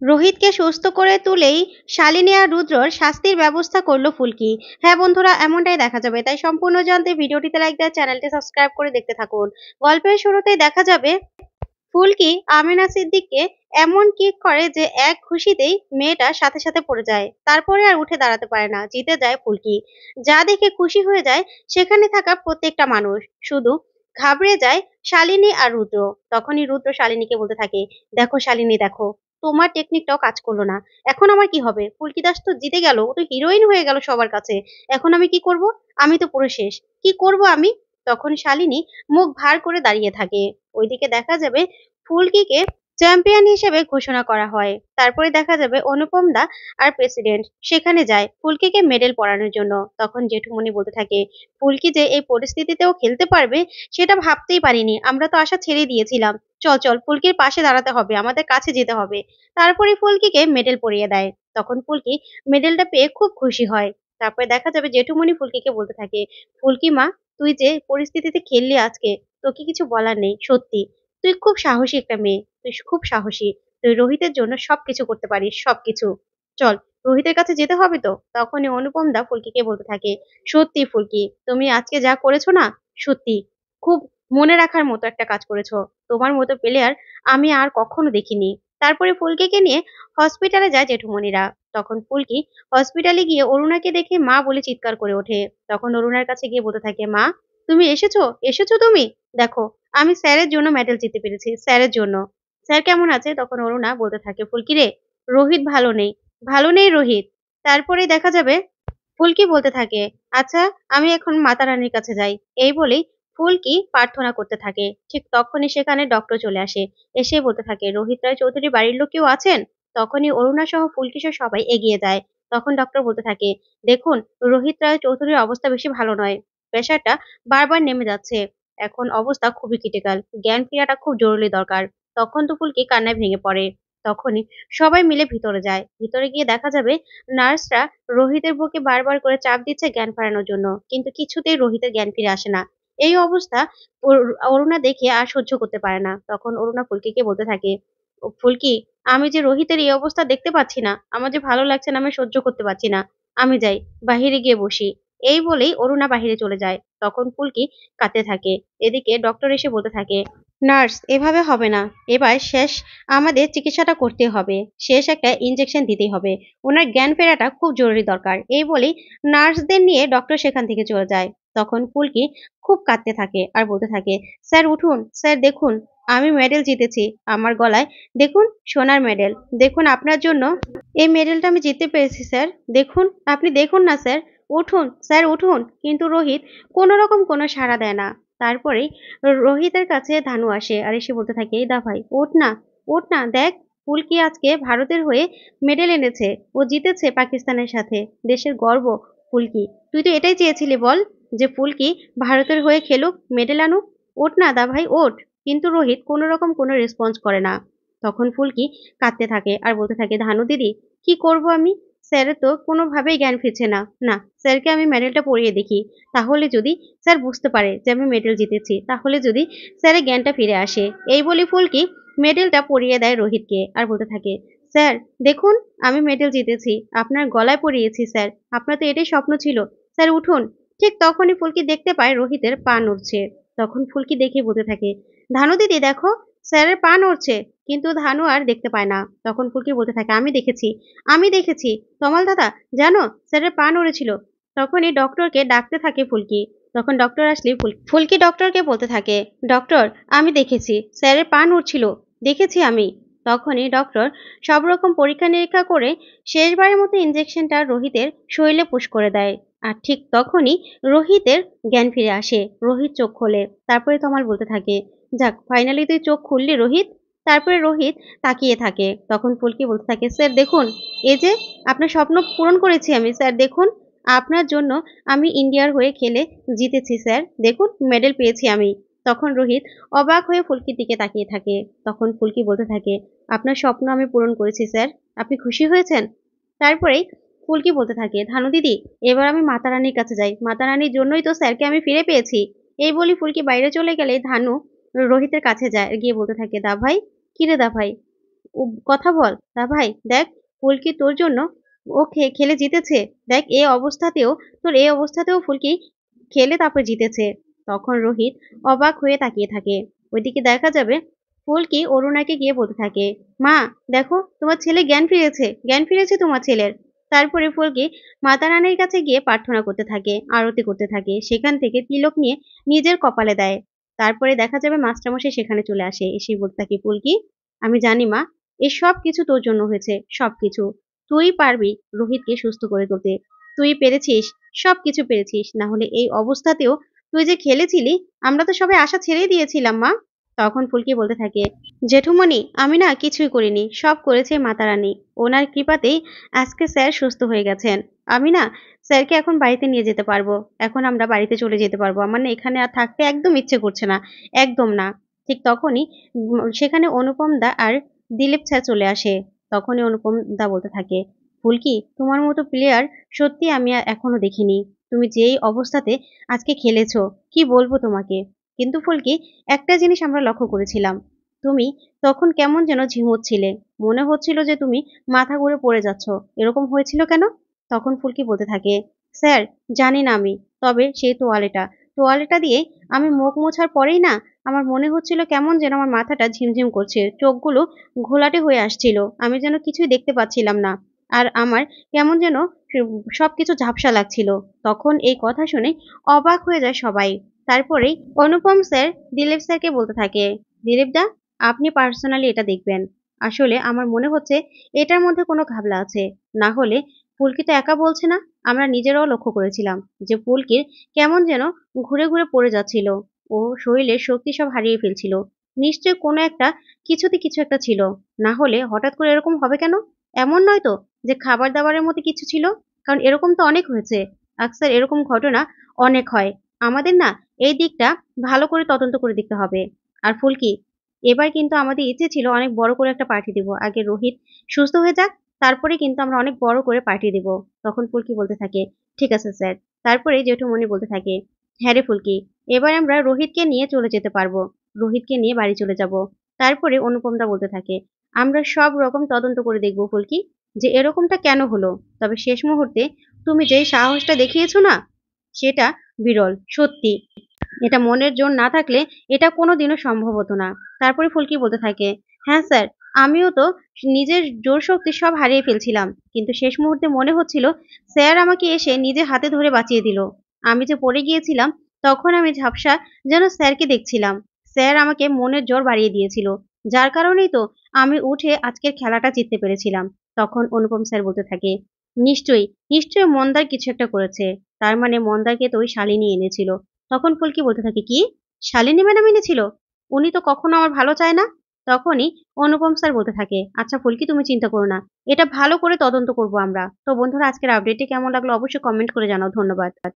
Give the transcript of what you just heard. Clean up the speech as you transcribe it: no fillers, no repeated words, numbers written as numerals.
রোহিতকে সুস্থ করে তুলেই শালিনী আর রুদ্রর শাস্তির ব্যবস্থা করলো ফুলকি। হ্যাঁ বন্ধুরা, এমনটাই দেখা যাবে। তাই সম্পূর্ণ জানতে ভিডিওটিতে লাইক দেওয়া, চ্যানেলটি সাবস্ক্রাইব করে দেখতে থাকুন। গল্পের শুরুতেই দেখা যাবে ফুলকি আমেনা সিদ্দিককে এমন কিক করে যে এক খুশিতেই মেয়েটা সাথে সাথে পড়ে যায়। তারপরে আর উঠে দাঁড়াতে পারে না। জিতে যায় ফুলকি। যা দেখে খুশি হয়ে যায় সেখানে থাকা প্রত্যেকটা মানুষ। শুধু ঘাবড়ে যায় শালিনী আর রুদ্র। তখনই রুদ্র শালিনীকে বলতে থাকে, দেখো শালিনী দেখো, তোমার টেকনিকটাও কাজ করলো না। এখন আমার কি হবে? ফুলকি দাস তো জিতে গেল, ও তো হিরোইন হয়ে গেল সবার কাছে। এখন আমি কি করব? আমি তো পুরো শেষ। কি করব আমি? তখন শালিনী মুখ ভার করে দাঁড়িয়ে থাকে। ওইদিকে দেখা যাবে ফুলকিকে চ্যাম্পিয়ন হিসেবে ঘোষণা করা হয়। তারপরে দেখা যাবে অনুপম দা আর প্রেসিডেন্ট সেখানে যায় ফুলকিকে মেডেল পরানোর জন্য। তখন জেঠুমনি বলতে থাকে, ফুলকি যে এই পরিস্থিতিতেও খেলতে পারবে সেটা ভাবতেই পারিনি। আমরা তো আশা ছেড়ে দিয়েছিলাম। চল চল, ফুলকির পাশে দাঁড়াতে হবে, আমাদের কাছে যেতে হবে। তারপরে ফুলকিকে মেডেল পরিয়ে দেয়। তখন ফুলকি মেডেলটা পেয়ে খুব খুশি হয়। তারপরে দেখা যাবে জেঠুমনি ফুলকিকে বলতে থাকে, ফুলকি মা, তুই যে পরিস্থিতিতে খেললি আজকে, তোকে কিছু বলার নেই। সত্যি তুই খুব সাহসী একটা মেয়ে। তুই খুব সাহসী। তুই রোহিতের জন্য সবকিছু করতে পারিস, সবকিছু। চল, রোহিতের কাছে যেতে হবে তো। তখনই অনুপম দা ফুলকিকে বলতে থাকে, সত্যি ফুলকি, তুমি আজকে যা করেছো না, সত্যি খুব মনে রাখার মতো একটা কাজ করেছো। তোমার মতো প্লেয়ার আমি আর কখনো দেখিনি। তারপরে ফুলকিকে নিয়ে হসপিটালে যায় জেঠুমনিরা। তখন ফুলকি হসপিটালে গিয়ে অরুণাকে দেখে মা বলে চিৎকার করে ওঠে। তখন অরুণার কাছে গিয়ে বলতে থাকে, মা তুমি এসেছো? এসেছো তুমি? দেখো, আমি স্যারের জন্য মেডেল জিতে পেরেছি, স্যারের জন্য। স্যার কেমন আছে? তখন অরুণা বলতে থাকে, ফুলকি রে, রোহিত ভালো নেই, ভালো নেই রোহিত। তারপরেই দেখা যাবে ফুলকি বলতে থাকে, আচ্ছা আমি এখন মাতা রানীর কাছে যাই। এই বলেই ফুলকি প্রার্থনা করতে থাকে। ঠিক তখনই সেখানে ডক্টর চলে আসে। এসে বলতে থাকে, রোহিত রায় চৌধুরী বাড়ির লোক কেউ আছেন? তখনই অরুণা সহ ফুলকি সহ সবাই এগিয়ে যায়। তখন ডক্টর বলতে থাকে, দেখুন, রোহিত রায় চৌধুরীর অবস্থা বেশি ভালো নয়। প্রেশারটা বারবার নেমে যাচ্ছে। এখন অবস্থা খুবই ক্রিটিক্যাল। জ্ঞান ফেরাটা খুব জরুরি দরকার। তখন তো ফুলকি কান্নায় ভেঙে পড়ে। তখনই সবাই মিলে ভিতরে যায়। ভিতরে গিয়ে দেখা যাবে নার্সরা রোহিতের বুকে বারবার করে চাপ দিচ্ছে জ্ঞান ফেরানোর জন্য। কিন্তু কিছুতেই রোহিতের জ্ঞান ফিরে আসে না। এই অবস্থা অরুণা দেখে আর সহ্য করতে পারে না। তখন অরুণা ফুলকিকে বলতে থাকে, ও ফুলকি, আমি যে রোহিতের এই অবস্থা দেখতে পাচ্ছি না, আমার যে ভালো লাগছে না, আমি সহ্য করতে পারছি না। আমি যাই, বাহিরে গিয়ে বসি। এই বলেই অরুণা বাহিরে চলে যায়। তখন ফুলকি কাঁদতে থাকে। এদিকে ডক্টর এসে বলতে থাকে, নার্স এভাবে হবে না। এবার শেষ, আমাদের চিকিৎসাটা করতে হবে। শেষ একটা ইনজেকশন দিতেই হবে। ওনার জ্ঞান ফেরাটা খুব জরুরি দরকার। এই বলেই নার্সদের নিয়ে ডক্টর সেখান থেকে চলে যায়। তখন ফুলকি খুব কাঁদতে থাকে আর বলতে থাকে, স্যার উঠুন, স্যার দেখুন, আমি মেডেল জিতেছি। আমার গলায় দেখুন সোনার মেডেল। দেখুন আপনার জন্য এই মেডেলটা আমি জিততে পেরেছি স্যার। দেখুন, আপনি দেখুন না স্যার। উঠুন স্যার, উঠুন। কিন্তু রোহিত কোনো রকম কোনো সাড়া দেয় না। তারপরেই রোহিতের কাছে ধানু আসে আর এসে বলতে থাকে, এই দা ভাই, ওঠ না, ওঠ না, দেখ ফুলকি আজকে ভারতের হয়ে মেডেল এনেছে। ও জিতেছে পাকিস্তানের সাথে। দেশের গর্ব ফুলকি। তুই তো এটাই চেয়েছিলি বল, যে ফুলকি ভারতের হয়ে খেলুক, মেডেল আনুক। ওঠ না দা ভাই, ওঠ। কিন্তু রোহিত কোনো রকম কোনো রেসপন্স করে না। তখন ফুলকি কাঁদতে থাকে আর বলতে থাকে, ধানু দিদি, কি করব আমি? স্যারের তো কোনোভাবেই জ্ঞান ফিরছে না। না, স্যারকে আমি মেডেলটা পরিয়ে দেখি। তাহলে যদি স্যার বুঝতে পারে যে আমি মেডেল জিতেছি, তাহলে যদি স্যারের জ্ঞানটা ফিরে আসে। এই বলে ফুলকি মেডেলটা পরিয়ে দেয় রোহিতকে আর বলতে থাকে, স্যার দেখুন, আমি মেডেল জিতেছি। আপনার গলায় পরিয়েছি স্যার। আপনার তো এটাই স্বপ্ন ছিল। স্যার উঠুন। ঠিক তখনই ফুলকি দেখতে পায় রোহিতের পা নড়ছে। তখন ফুলকি দেখে বলতে থাকে, ধানু দিদি দেখো, স্যারের পা নড়ছে। কিন্তু ধানু আর দেখতে পায় না। তখন ফুলকি বলতে থাকে, আমি দেখেছি, আমি দেখেছি। তমাল দাদা, জানো স্যারের পা নড়েছিল। তখনই ডক্টরকে ডাকতে থাকে ফুলকি। তখন ডক্টর আসলে ফুলকি ডক্টরকে বলতে থাকে, ডক্টর, আমি দেখেছি স্যারের পা নড়ছিল, দেখেছি আমি। তখনই ডক্টর সব রকম পরীক্ষা নিরীক্ষা করে শেষবারের মতো ইনজেকশনটা রোহিতের শরীরে পুশ করে দেয়। আর ঠিক তখনই রোহিতের জ্ঞান ফিরে আসে। রোহিত চোখ খোলে। তারপরে তমাল বলতে থাকে, যাক ফাইনালি তুই চোখ খুললি রোহিত। তারপরে রোহিত তাকিয়ে থাকে। তখন ফুলকি বলতে থাকে, স্যার দেখুন, এই যে আপনার স্বপ্ন পূরণ করেছি আমি স্যার। দেখুন, আপনার জন্য আমি ইন্ডিয়ার হয়ে খেলে জিতেছি স্যার। দেখুন মেডেল পেয়েছি আমি। তখন রোহিত অবাক হয়ে ফুলকির দিকে তাকিয়ে থাকে। তখন ফুলকি বলতে থাকে, আপনার স্বপ্ন আমি পূরণ করেছি স্যার। আপনি খুশি হয়েছেন? তারপরেই ফুলকি বলতে থাকে, ধানু দিদি, এবার আমি মাতা রানীর কাছে যাই। মাতা রানীর জন্যই তো স্যারকে আমি ফিরে পেয়েছি। এই বলি ফুলকি বাইরে চলে গেলে ধানু রোহিতের কাছে যায়, গিয়ে বলতে থাকে, দা ভাই, কি রে দা ভাই, কথা বল। তা ভাই দেখ ফুলকি তোর জন্য ও খেলে জিতেছে। দেখ এই অবস্থাতেও ফুলকি খেলে তারপর জিতেছে। তখন রোহিত অবাক হয়ে তাকিয়ে থাকে। ওইদিকে দেখা যাবে ফুলকি অরুণাকে গিয়ে বলতে থাকে, মা দেখো তোমার ছেলে জ্ঞান ফিরেছে তোমার ছেলের। তারপরে ফুলকি মাতা রানীর কাছে গিয়ে প্রার্থনা করতে থাকে, আরতি করতে থাকে, সেখান থেকে তিলক নিয়ে নিজের কপালে দেয়। তারপরে দেখা যাবে মাস্টারমশাই সেখানে চলে আসে, এসে বলতে থাকে, ফুলকি আমি জানি মা, এ সব কিছু তোর জন্য হয়েছে, সবকিছু। তুই পারবি রোহিতকে সুস্থ করে তুলতে। তুই পেরেছিস, সবকিছু পেরেছিস। না হলে এই অবস্থাতেও তুই যে খেলেছিলি, আমরা তো সবাই আশা ছেড়েই দিয়েছিলাম মা। তখন ফুলকি বলতে থাকে, জেঠুমণি আমি না কিছুই করিনি, সব করেছে মাতা রানী। ওনার কৃপাতেই আজকে স্যার সুস্থ হয়ে গেছেন। আমি না স্যারকে এখন বাড়িতে নিয়ে যেতে পারবো। এখন আমরা বাড়িতে চলে যেতে পারবো। আমার না এখানে আর থাকতে একদম ইচ্ছে করছে না, একদম না। ঠিক তখনই সেখানে অনুপম দা আর দিলীপ স্যার চলে আসে। তখনই অনুপম দা বলতে থাকে, ফুলকি তোমার মতো প্লেয়ার সত্যি আমি আর এখনো দেখিনি। তুমি যেই অবস্থাতে আজকে খেলেছো, কি বলবো তোমাকে। কিন্তু ফুলকি একটা জিনিস আমরা লক্ষ্য করেছিলাম, তুমি তখন কেমন যেন ঝিমোচ্ছিলে। মনে হচ্ছিল যে তুমি মাথা ঘুরে পড়ে যাচ্ছ। এরকম হয়েছিল কেন? তখন ফুলকি বলতে থাকে, স্যার জানি না আমি, তবে সেই তোয়ালেটা দিয়ে আমি মুখ মোছার পরেই না আমার মনে হচ্ছিল কেমন যেন আমার মাথাটা ঝিমঝিম করছে, চোখগুলো ঘোলাটে হয়ে আসছিল, আমি যেন কিছুই দেখতে পাচ্ছিলাম না। আর আমার কেমন যেন সবকিছু ঝাপসা লাগছিল। তখন এই কথা শুনে অবাক হয়ে যায় সবাই। তারপরেই অনুপম স্যার দিলীপ স্যারকে বলতে থাকে, দিলীপ দা আপনি পার্সোনালি এটা দেখবেন। আসলে আমার মনে হচ্ছে এটার মধ্যে কোনো ঘাবলা আছে। না হলে ফুলকি তো একা বলছে না, আমরা নিজেরাও লক্ষ্য করেছিলাম যে ফুলকির কেমন যেন ঘুরে ঘুরে পড়ে যাচ্ছিল, ও শরীরের শক্তি সব হারিয়ে ফেলছিল। নিশ্চয় কোনো একটা কিছুতে কিছু একটা ছিল। না হলে হঠাৎ করে এরকম হবে কেন? এমন নয় তো যে খাবার দাবারের মধ্যে কিছু ছিল, কারণ এরকম তো অনেক হয়েছে। আকসার এরকম ঘটনা অনেক হয়। আমাদের না এই দিকটা ভালো করে তদন্ত করে দেখতে হবে। আর ফুলকি এবার কিন্তু আমাদের ইচ্ছে ছিল অনেক বড় করে একটা পার্টি দিব। আগে রোহিত সুস্থ হয়ে যাক, তারপরে কিন্তু আমরা অনেক বড় করে পার্টি দিব। তখন ফুলকি বলতে থাকে, ঠিক আছে স্যার। তারপরে জেঠুমনি বলতে থাকে, হ্যাঁ রে ফুলকি, এবার আমরা রোহিতকে নিয়ে চলে যেতে পারবো। রোহিতকে নিয়ে বাড়ি চলে যাব। তারপরে অনুপমদা বলতে থাকে, আমরা সব রকম তদন্ত করে দেখব ফুলকি, যে এরকমটা কেন হলো। তবে শেষ মুহূর্তে তুমি যেই সাহসটা দেখিয়েছো না, সেটা বিরল সত্যি। এটা মনের জোর না থাকলে এটা কোনোদিনও সম্ভব হতো না। তারপরে ফুলকি বলতে থাকে, হ্যাঁ স্যার, আমিও তো নিজের জোর শক্তি সব হারিয়ে ফেলছিলাম, কিন্তু শেষ মুহূর্তে মনে হচ্ছিল স্যার আমাকে এসে নিজে হাতে ধরে বাঁচিয়ে দিল। আমি যে পড়ে গিয়েছিলাম, তখন আমি ঝাপসা যেন স্যারকে দেখছিলাম। স্যার আমাকে মনের জোর বাড়িয়ে দিয়েছিল, যার কারণেই তো আমি উঠে আজকের খেলাটা জিততে পেরেছিলাম। তখন অনুপম স্যার বলতে থাকে, নিশ্চয়ই নিশ্চয়ই মন্দার কিছু একটা করেছে। তার মানে মন্দারকে তো ওই শালিনী এনেছিল। তখন ফুলকি বলতে থাকে, কি শালিনী ম্যাডাম এনেছিল? উনি তো কখনো আমার ভালো চায় না। তখনই অনুপম স্যার বলতে থাকে, আচ্ছা ফুলকি তুমি চিন্তা করো না, এটা ভালো করে তদন্ত করব আমরা। তো বন্ধুরা আজকের আপডেটটি কেমন লাগলো অবশ্যই কমেন্ট করে জানাও। ধন্যবাদ।